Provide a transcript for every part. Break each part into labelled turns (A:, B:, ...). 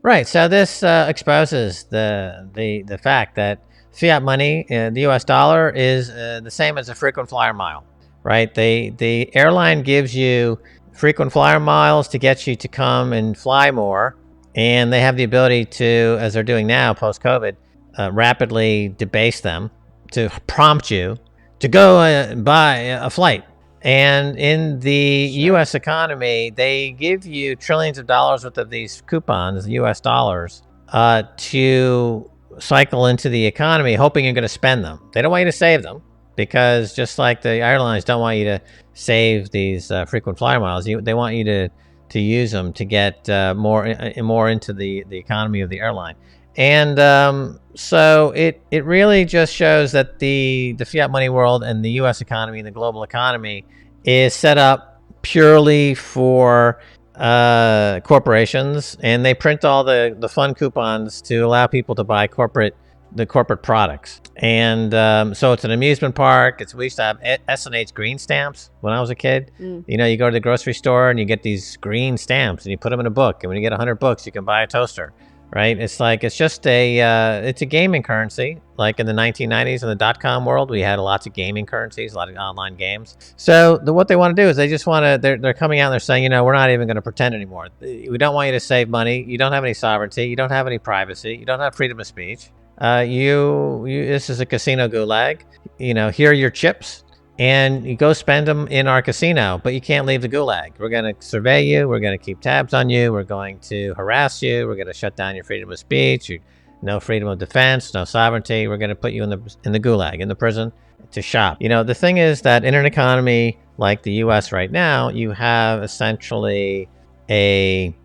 A: Right. So this exposes the fact that fiat money, the U.S. dollar, is the same as a frequent flyer mile. Right. The airline gives you frequent flyer miles to get you to come and fly more, and they have the ability to, as they're doing now post COVID, rapidly debase them to prompt you to go buy a flight. And in the U.S. economy, they give you trillions of dollars worth of these coupons, U.S. dollars, to cycle into the economy, hoping you're going to spend them. They don't want you to save them, because just like the airlines don't want you to save these frequent flyer miles, they want you to use them to get more into the economy of the airline. And so it really just shows that the fiat money world and the U.S. economy and the global economy is set up purely for corporations, and they print all the fun coupons to allow people to buy the corporate products. And so it's an amusement park. We used to have S&H green stamps when I was a kid. You know, you go to the grocery store and you get these green stamps and you put them in a book, and when you get 100 books, you can buy a toaster. Right? It's just it's a gaming currency. Like in the 1990s in the dot-com world, we had lots of gaming currencies, a lot of online games. So what they want to do is they're coming out and they're saying, you know, we're not even going to pretend anymore. We don't want you to save money. You don't have any sovereignty. You don't have any privacy. You don't have freedom of speech. This is a casino gulag. You know, here are your chips, and you go spend them in our casino, but you can't leave the gulag. We're going to survey you. We're going to keep tabs on you. We're going to harass you. We're going to shut down your freedom of speech. No freedom of defense, no sovereignty. We're going to put you in the gulag, in the prison, to shop. You know, the thing is that in an economy like the U.S. right now, you have essentially a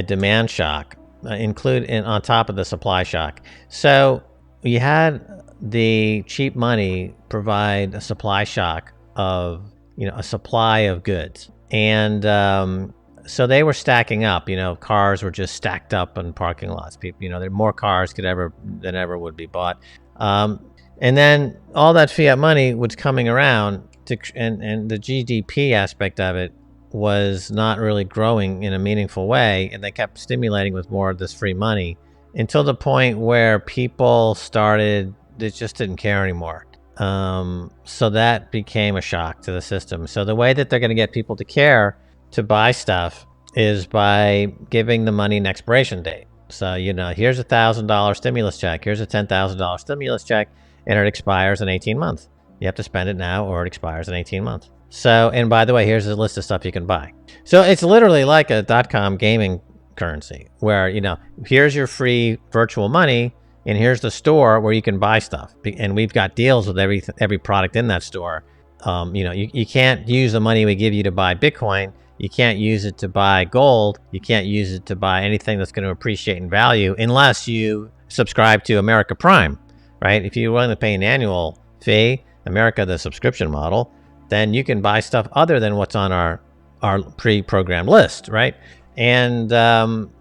A: demand shock on top of the supply shock. So you had the cheap money provide a supply shock of, you know, a supply of goods. And so they were stacking up. You know, cars were just stacked up in parking lots. People, you know, there were more cars than ever would be bought. And then all that fiat money was coming around and the GDP aspect of it was not really growing in a meaningful way, and they kept stimulating with more of this free money until the point where people they just didn't care anymore. So that became a shock to the system. So the way that they're going to get people to care to buy stuff is by giving the money an expiration date. So, you know, here's $1,000 stimulus check. Here's a $10,000 stimulus check, and it expires in 18 months. You have to spend it now or it expires in 18 months. So, and by the way, here's a list of stuff you can buy. So it's literally like a .com gaming currency where, you know, here's your free virtual money, and here's the store where you can buy stuff. And we've got deals with every product in that store. You know, you can't use the money we give you to buy Bitcoin. You can't use it to buy gold. You can't use it to buy anything that's going to appreciate in value unless you subscribe to America Prime, right? If you're willing to pay an annual fee, America, the subscription model, then you can buy stuff other than what's on our pre-programmed list, right? And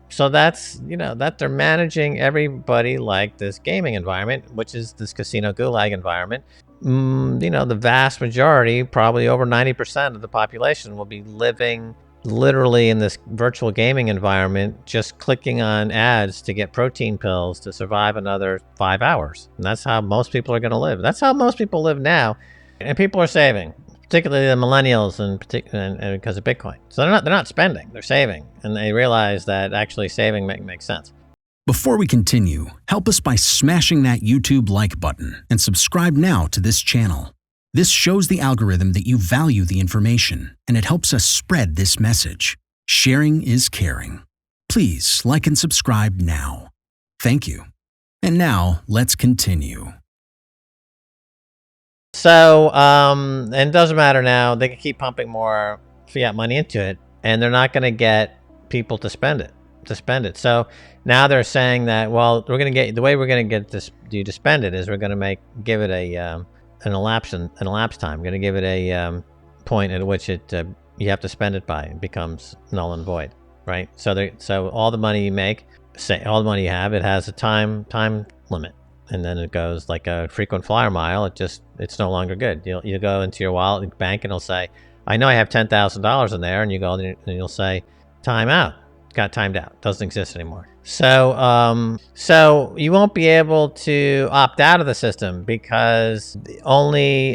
A: so that's, you know, that they're managing everybody like this gaming environment, which is this casino gulag environment. You know, the vast majority, probably over 90% of the population, will be living literally in this virtual gaming environment, just clicking on ads to get protein pills to survive another 5 hours. And that's how most people are going to live. That's how most people live now. And people are saving, particularly the millennials, and because of Bitcoin. So they're not spending, they're saving, and they realize that actually saving makes sense.
B: Before we continue, help us by smashing that YouTube like button and subscribe now to this channel. This shows the algorithm that you value the information, and it helps us spread this message. Sharing is caring. Please like and subscribe now. Thank you. And now let's continue.
A: So, and it doesn't matter now. They can keep pumping more fiat money into it, and they're not going to get people to spend it. So now they're saying that, well, the way we're going to get you to spend it is we're going to give it an elapsed time. We're going to give it a point at which you have to spend it by. It becomes null and void, right? So all the money you make, all the money you have, it has a time limit. And then it goes like a frequent flyer mile. It's no longer good. You go into your wallet, bank, and it'll say, I know I have $10,000 in there. And you go and you'll say, time out. got timed out. Doesn't exist anymore. So you won't be able to opt out of the system because the only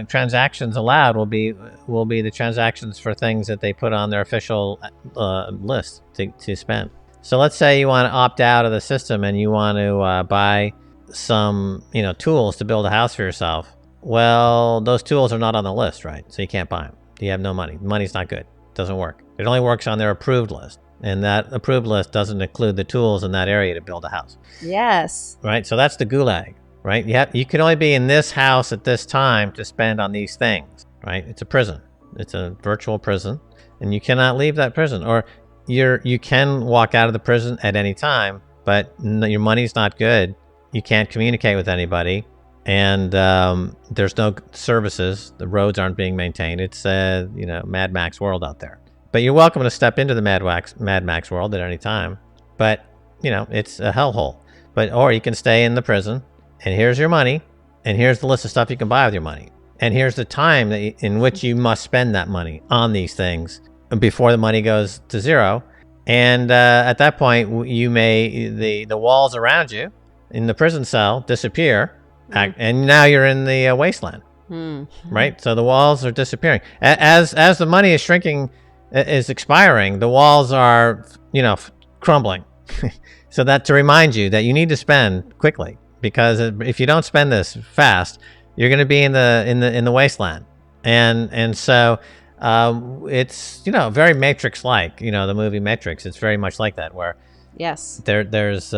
A: transactions allowed will be the transactions for things that they put on their official list to spend. So let's say you want to opt out of the system and you want to buy some tools to build a house for yourself. Well, those tools are not on the list, right? So you can't buy them. You have no money. Money's not good. It doesn't work. It only works on their approved list. And that approved list doesn't include the tools in that area to build a house.
C: Yes.
A: Right? So that's the gulag, right? You can only be in this house at this time to spend on these things, right? It's a prison. It's a virtual prison. And you cannot leave that prison. Or you can walk out of the prison at any time, but your money's not good. You can't communicate with anybody. And there's no services. The roads aren't being maintained. It's Mad Max world out there. But you're welcome to step into the Mad Max world at any time. But it's a hellhole. Or you can stay in the prison, and here's your money, and here's the list of stuff you can buy with your money, and here's the time in which you must spend that money on these things before the money goes to zero. And at that point, the walls around you in the prison cell disappear. And now you're in the wasteland, right? So the walls are disappearing. As the money is shrinking, is expiring, the walls are, crumbling. So that to remind you that you need to spend quickly, because if you don't spend this fast, you're going to be in the wasteland. And so it's very Matrix-like. The movie Matrix. It's very much like that, where
C: yes,
A: there's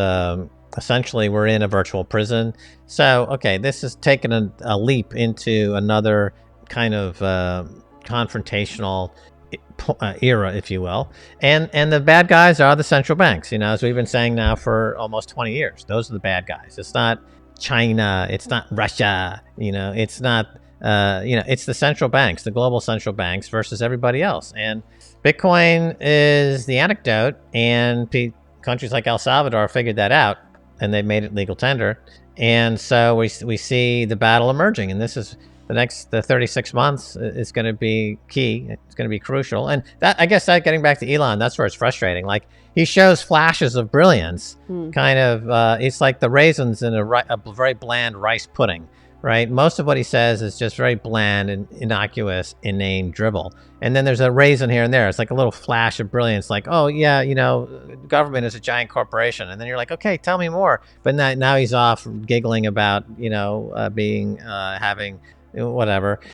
A: essentially we're in a virtual prison. So, okay, this is taking a leap into another kind of confrontational era, if you will. And the bad guys are the central banks, as we've been saying now for almost 20 years. Those are the bad guys. It's not China. It's not Russia. It's not, it's the central banks, the global central banks versus everybody else. And Bitcoin is the anecdote, and countries like El Salvador figured that out, and they made it legal tender. And so we see the battle emerging, and this is the 36 months is going to be key. It's going to be crucial. And that, I guess, getting back to Elon, that's where it's frustrating. Like, he shows flashes of brilliance, kind of, it's like the raisins in a very bland rice pudding, right? Most of what he says is just very bland and innocuous, inane dribble. And then there's a raisin here and there. It's like a little flash of brilliance, like, oh yeah, government is a giant corporation. And then you're like, okay, tell me more. But now he's off giggling about, having whatever.